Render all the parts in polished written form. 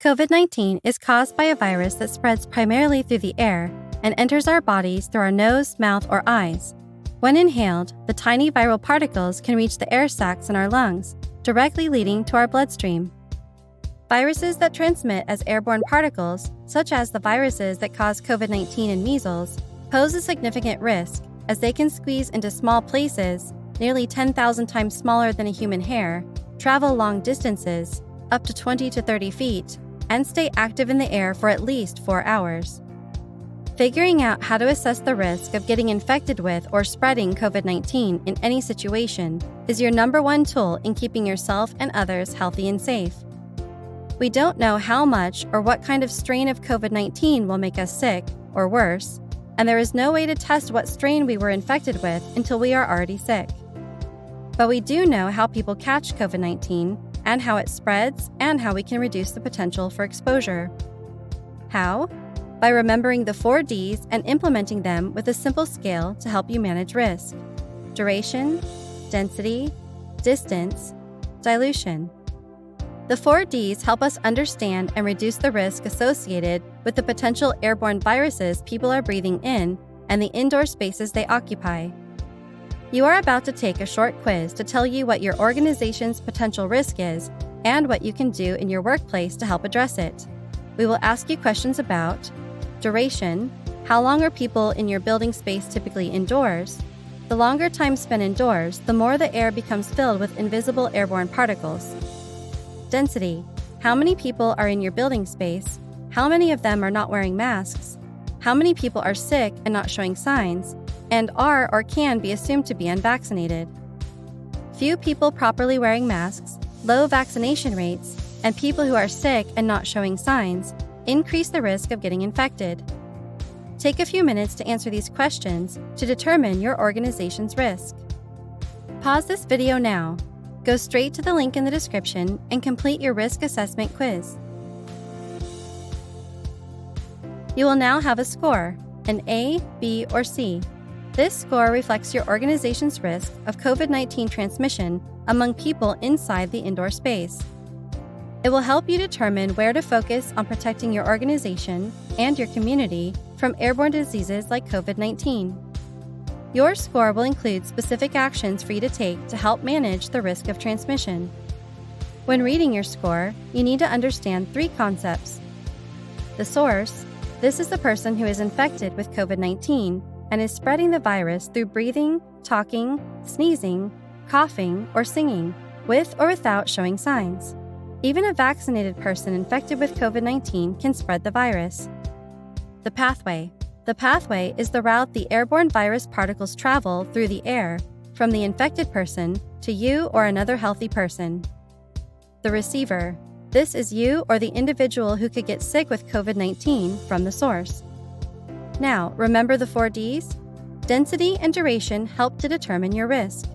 COVID-19 is caused by a virus that spreads primarily through the air and enters our bodies through our nose, mouth, or eyes. When inhaled, the tiny viral particles can reach the air sacs in our lungs, directly leading to our bloodstream. Viruses that transmit as airborne particles, such as the viruses that cause COVID-19 and measles, pose a significant risk as they can squeeze into small places, nearly 10,000 times smaller than a human hair, travel long distances, up to 20 to 30 feet, and stay active in the air for at least 4 hours. Figuring out how to assess the risk of getting infected with or spreading COVID-19 in any situation is your number one tool in keeping yourself and others healthy and safe. We don't know how much or what kind of strain of COVID-19 will make us sick, or worse, and there is no way to test what strain we were infected with until we are already sick. But we do know how people catch COVID-19 and how it spreads and how we can reduce the potential for exposure. How? By remembering the 4 Ds and implementing them with a simple scale to help you manage risk: duration, density, distance, dilution. The 4 Ds help us understand and reduce the risk associated with the potential airborne viruses people are breathing in and the indoor spaces they occupy. You are about to take a short quiz to tell you what your organization's potential risk is and what you can do in your workplace to help address it. We will ask you questions about duration. How long are people in your building space typically indoors? The longer time spent indoors, the more the air becomes filled with invisible airborne particles. Density. How many people are in your building space? How many of them are not wearing masks? How many people are sick and not showing signs, and are or can be assumed to be unvaccinated? Few people properly wearing masks, low vaccination rates, and people who are sick and not showing signs increase the risk of getting infected. Take a few minutes to answer these questions to determine your organization's risk. Pause this video now. Go straight to the link in the description and complete your risk assessment quiz. You will now have a score, an A, B, or C. This score reflects your organization's risk of COVID-19 transmission among people inside the indoor space. It will help you determine where to focus on protecting your organization and your community from airborne diseases like COVID-19. Your score will include specific actions for you to take to help manage the risk of transmission. When reading your score, you need to understand 3 concepts. The source. This is the person who is infected with COVID-19 and is spreading the virus through breathing, talking, sneezing, coughing, or singing, with or without showing signs. Even a vaccinated person infected with COVID-19 can spread the virus. The pathway. The pathway is the route the airborne virus particles travel through the air from the infected person to you or another healthy person. The receiver. This is you or the individual who could get sick with COVID-19 from the source. Now, remember the 4 Ds? Density and duration help to determine your risk.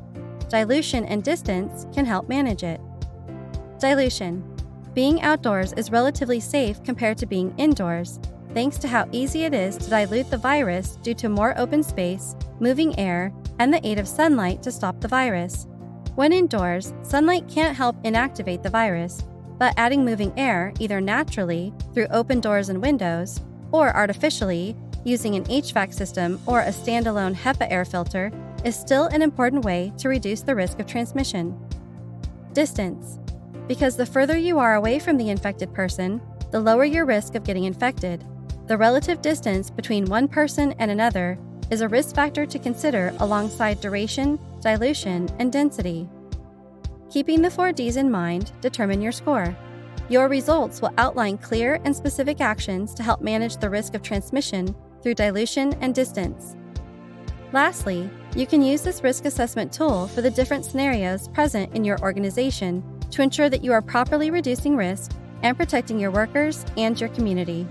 Dilution and distance can help manage it. Dilution. Being outdoors is relatively safe compared to being indoors, thanks to how easy it is to dilute the virus due to more open space, moving air, and the aid of sunlight to stop the virus. When indoors, sunlight can't help inactivate the virus, but adding moving air, either naturally, through open doors and windows, or artificially, using an HVAC system or a standalone HEPA air filter, is still an important way to reduce the risk of transmission. Distance. Because the further you are away from the infected person, the lower your risk of getting infected. The relative distance between one person and another is a risk factor to consider alongside duration, dilution, and density. Keeping the 4 Ds in mind, determine your score. Your results will outline clear and specific actions to help manage the risk of transmission through dilution and distance. Lastly, you can use this risk assessment tool for the different scenarios present in your organization to ensure that you are properly reducing risk and protecting your workers and your community.